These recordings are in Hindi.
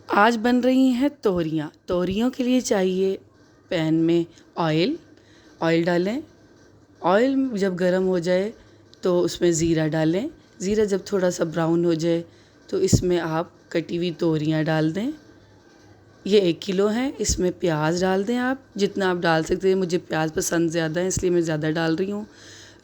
आज बन रही हैं तोरियाँ। तोरियों के लिए चाहिए पैन में ऑयल डालें। ऑयल जब गर्म हो जाए तो उसमें ज़ीरा डालें। ज़ीरा जब थोड़ा सा ब्राउन हो जाए तो इसमें आप कटी हुई तोरियाँ डाल दें। ये 1 किलो हैं। इसमें प्याज डाल दें, आप जितना आप डाल सकते हैं। मुझे प्याज पसंद ज़्यादा है इसलिए मैं ज़्यादा डाल रही हूँ।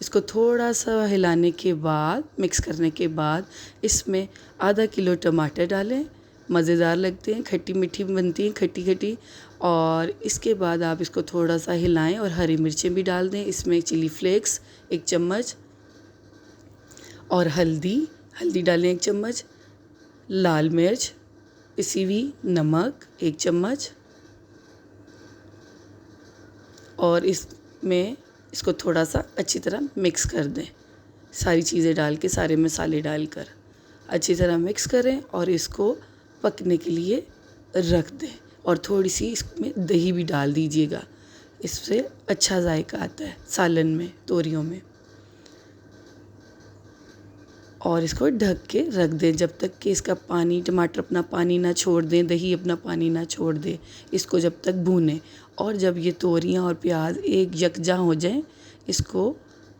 इसको थोड़ा सा हिलाने के बाद, मिक्स करने के बाद इसमें आधा किलो टमाटर डालें। मज़ेदार लगते हैं, खट्टी मीठी बनती हैं, खट्टी खट्टी। और इसके बाद आप इसको थोड़ा सा हिलाएं और हरी मिर्चें भी डाल दें। इसमें चिली फ्लेक्स 1 चम्मच और हल्दी डालें 1 चम्मच, लाल मिर्च पिसी हुई, नमक 1 चम्मच और इसको थोड़ा सा अच्छी तरह मिक्स कर दें। सारी चीज़ें डाल के, सारे मसाले डालकर अच्छी तरह मिक्स करें और इसको पकने के लिए रख दें। और थोड़ी सी इसमें दही भी डाल दीजिएगा, इससे अच्छा जायका आता है सालन में, तोरियों में। और इसको ढक के रख दें जब तक कि इसका पानी, टमाटर अपना पानी ना छोड़ दें, दही अपना पानी ना छोड़ दे। इसको जब तक भूनें और जब ये तोरियां और प्याज एक यकजा हो जाएं, इसको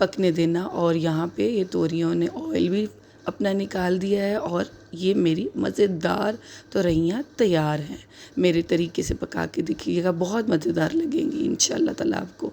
पकने देना। और यहाँ पे ये तोरियों ने ऑयल भी अपना निकाल दिया है और ये मेरी मज़ेदार तोरइयाँ तैयार हैं। मेरे तरीके से पका के देखिएगा, बहुत मज़ेदार लगेंगी इंशाअल्लाह ताला आपको।